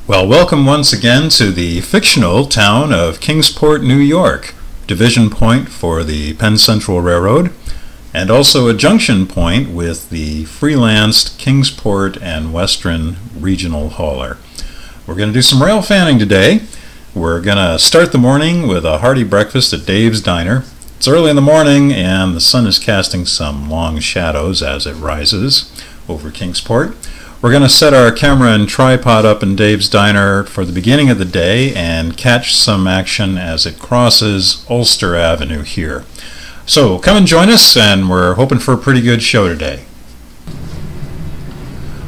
Well, welcome once again to the fictional town of Kingsport, New York, division point for the Penn Central Railroad, and also a junction point with the freelanced Kingsport and Western Regional Hauler. We're going to do some rail fanning today. We're going to start the morning with a hearty breakfast at Dave's Diner. It's early in the morning and the sun is casting some long shadows as it rises over Kingsport. We're going to set our camera and tripod up in Dave's Diner for the beginning of the day and catch some action as it crosses Ulster Avenue here. So come and join us, and we're hoping for a pretty good show today.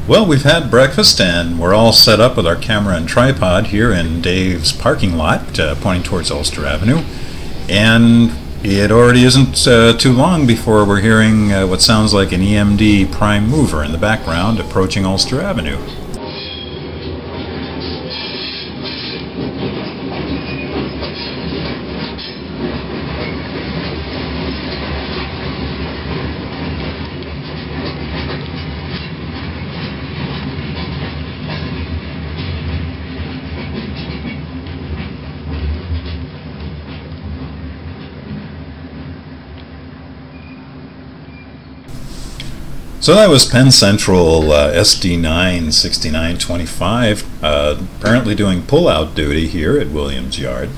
Well, we've had breakfast and we're all set up with our camera and tripod here in Dave's parking lot pointing towards Ulster Avenue. And it already isn't too long before we're hearing what sounds like an EMD prime mover in the background approaching Ulster Avenue. So that was Penn Central SD9 6925, apparently doing pull-out duty here at Williams Yard.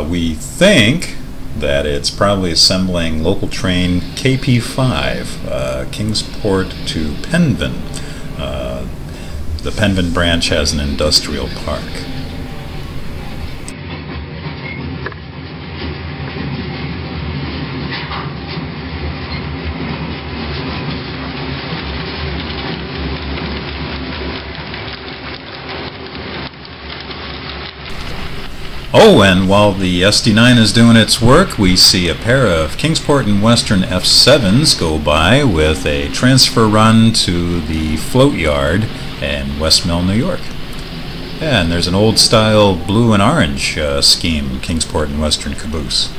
We think that it's probably assembling local train KP5, Kingsport to Penvin. The Penvin branch has an industrial park. Oh, and while the SD9 is doing its work, we see a pair of Kingsport and Western F7s go by with a transfer run to the float yard in West Mill, New York. Yeah, and there's an old-style blue and orange scheme, Kingsport and Western caboose.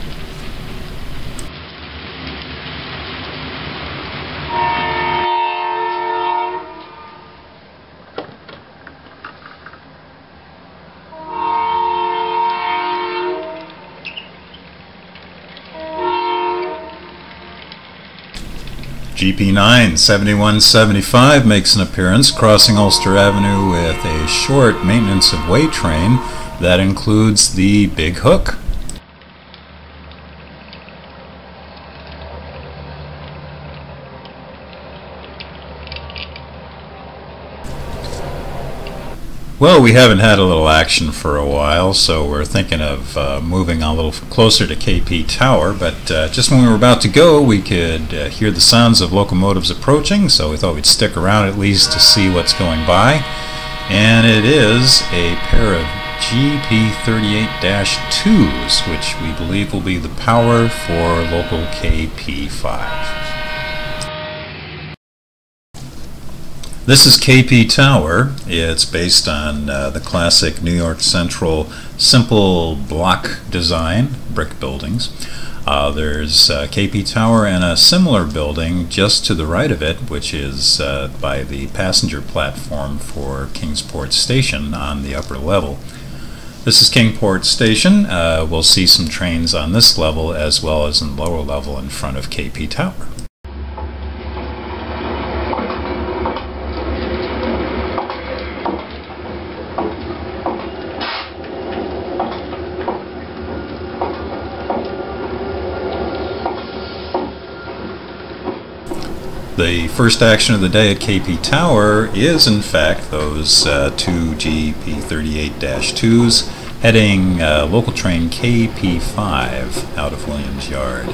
GP9 7175 makes an appearance crossing Ulster Avenue with a short maintenance of way train that includes the big hook. Well, we haven't had a little action for a while, so we're thinking of moving a little closer to KP Tower, but just when we were about to go, we could hear the sounds of locomotives approaching, so we thought we'd stick around at least to see what's going by. And it is a pair of GP38-2s, which we believe will be the power for local KP5. This is KP Tower. It's based on the classic New York Central simple block design, brick buildings. There's KP Tower and a similar building just to the right of it, which is by the passenger platform for Kingsport Station on the upper level. This is Kingsport Station. We'll see some trains on this level as well as in the lower level in front of KP Tower. The first action of the day at KP Tower is, in fact, those two GP38-2s heading local train KP5 out of Williams Yard.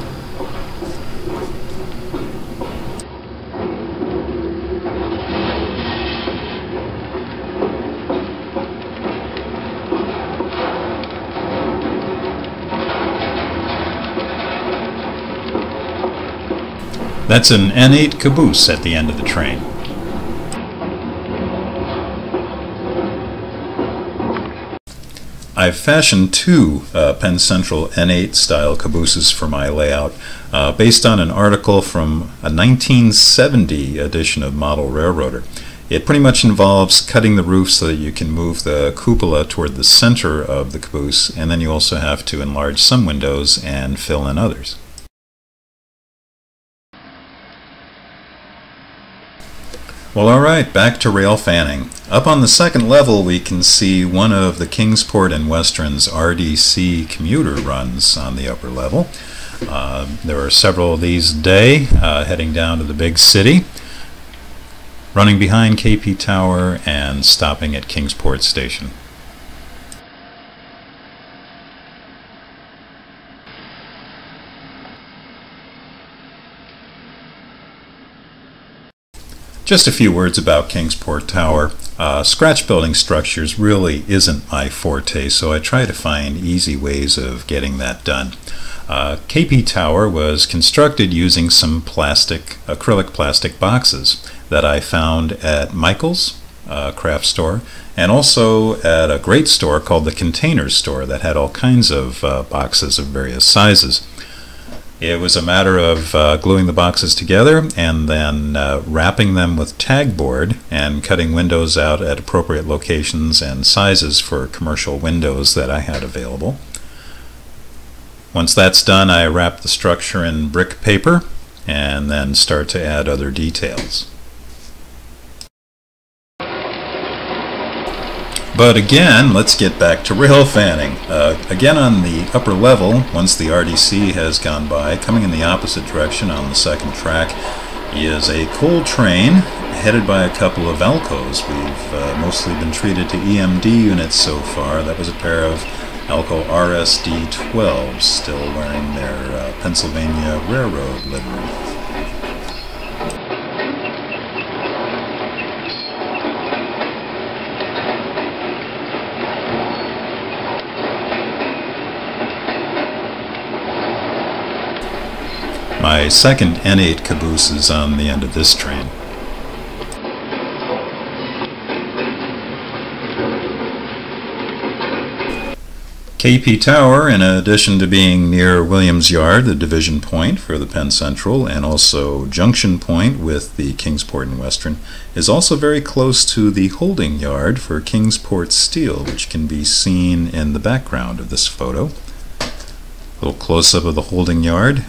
That's an N8 caboose at the end of the train. I've fashioned two Penn Central N8 style cabooses for my layout based on an article from a 1970 edition of Model Railroader. It pretty much involves cutting the roof so that you can move the cupola toward the center of the caboose, and then you also have to enlarge some windows and fill in others. Well, alright, back to rail fanning. Up on the second level we can see one of the Kingsport and Western's RDC commuter runs on the upper level. There are several of these a day heading down to the big city, running behind KP Tower and stopping at Kingsport Station. Just a few words about Kingsport Tower. Scratch building structures really isn't my forte, so I try to find easy ways of getting that done. KP Tower was constructed using some acrylic plastic boxes that I found at Michael's craft store, and also at a great store called the Container Store that had all kinds of boxes of various sizes. It was a matter of gluing the boxes together and then wrapping them with tag board and cutting windows out at appropriate locations and sizes for commercial windows that I had available. Once that's done, I wrap the structure in brick paper and then start to add other details. But again, let's get back to rail fanning. Again, on the upper level, once the RDC has gone by, coming in the opposite direction on the second track is a coal train headed by a couple of Alcos. We've mostly been treated to EMD units so far. That was a pair of Alco RSD-12s, still wearing their Pennsylvania Railroad livery. My second N8 caboose is on the end of this train. KP Tower, in addition to being near Williams Yard, the division point for the Penn Central, and also junction point with the Kingsport and Western, is also very close to the holding yard for Kingsport Steel, which can be seen in the background of this photo. A little close-up of the holding yard.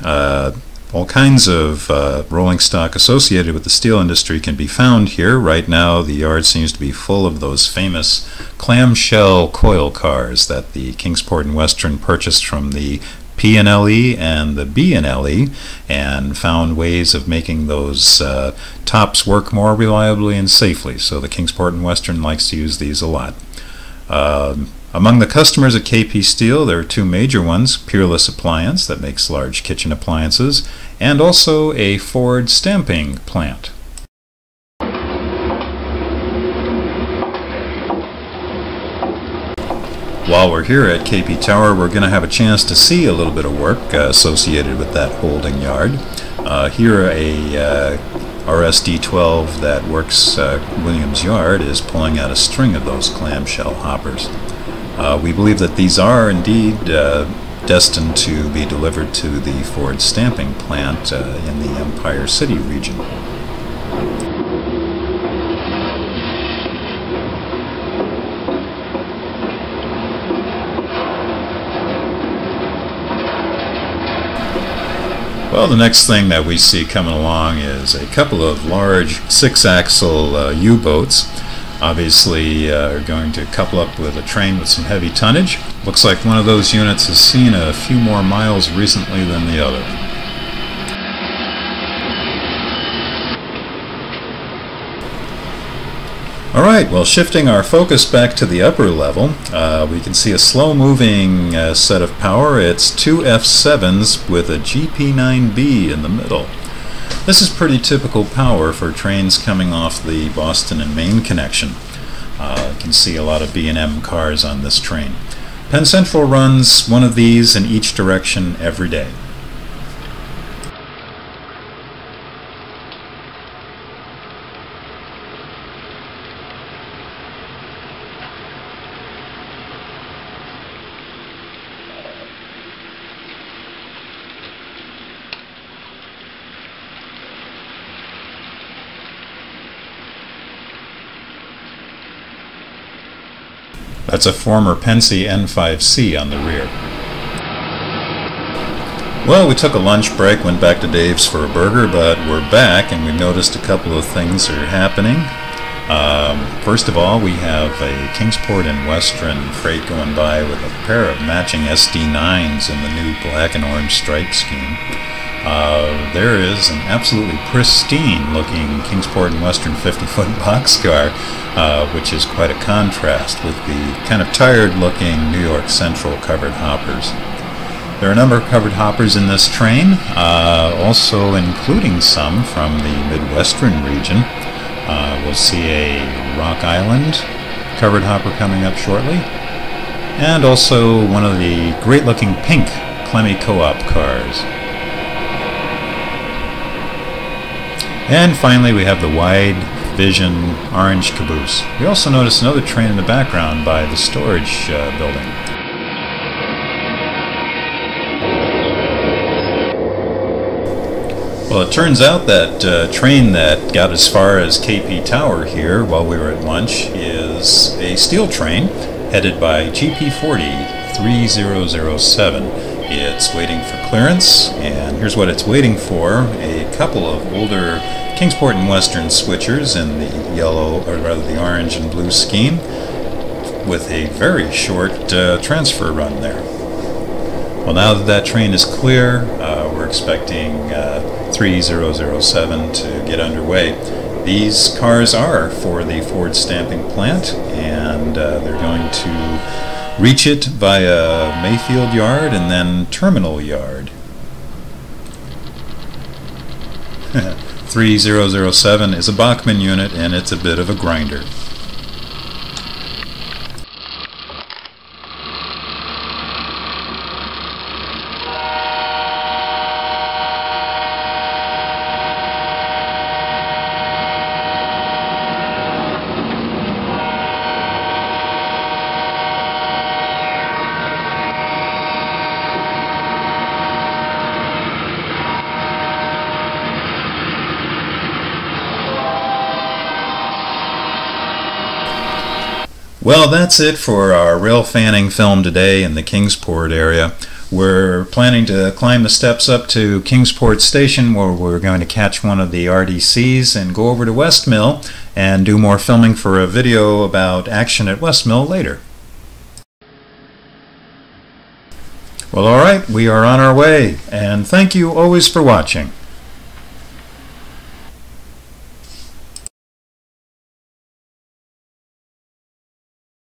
All kinds of rolling stock associated with the steel industry can be found here. Right now the yard seems to be full of those famous clamshell coil cars that the Kingsport and Western purchased from the P&LE and the B&LE and found ways of making those tops work more reliably and safely. So the Kingsport and Western likes to use these a lot. Among the customers at KP Steel, there are two major ones: Peerless Appliance, that makes large kitchen appliances, and also a Ford stamping plant. While we're here at KP Tower, we're going to have a chance to see a little bit of work associated with that holding yard. Here a RSD-12 that works Williams Yard is pulling out a string of those clamshell hoppers. We believe that these are indeed destined to be delivered to the Ford stamping plant in the Empire City region. Well, the next thing that we see coming along is a couple of large 6-axle U-boats. Obviously are going to couple up with a train with some heavy tonnage. Looks like one of those units has seen a few more miles recently than the other. Alright, well, shifting our focus back to the upper level, we can see a slow-moving set of power. It's two F7s with a GP9B in the middle. This is pretty typical power for trains coming off the Boston and Maine connection. You can see a lot of B&M cars on this train. Penn Central runs one of these in each direction every day. That's a former Pennsy N5C on the rear. Well, we took a lunch break, went back to Dave's for a burger, but we're back and we've noticed a couple of things are happening. First of all, we have a Kingsport and Western freight going by with a pair of matching SD9s in the new black and orange stripe scheme. There is an absolutely pristine looking Kingsport and Western 50-foot boxcar, which is quite a contrast with the kind of tired looking New York Central covered hoppers. There are a number of covered hoppers in this train, also including some from the Midwestern region. We'll see a Rock Island covered hopper coming up shortly, and also one of the great looking pink Clemmy Co-op cars. And finally we have the wide vision orange caboose. We also notice another train in the background by the storage building. Well, it turns out that train that got as far as KP Tower here while we were at lunch is a steel train headed by GP40 3007. It's waiting for clearance, and here's what it's waiting for: a couple of older Kingsport and Western switchers in the yellow, or rather the orange and blue scheme, with a very short transfer run there. Well, now that that train is clear, we're expecting 3007 to get underway. These cars are for the Ford stamping plant, and they're going to reach it via Mayfield Yard and then Terminal Yard. 3007 is a Bachmann unit, and it's a bit of a grinder. Well, that's it for our Railfanning film today in the Kingsport area. We're planning to climb the steps up to Kingsport Station, where we're going to catch one of the RDCs and go over to West Mill and do more filming for a video about action at West Mill later. Well, alright, we are on our way, and thank you always for watching.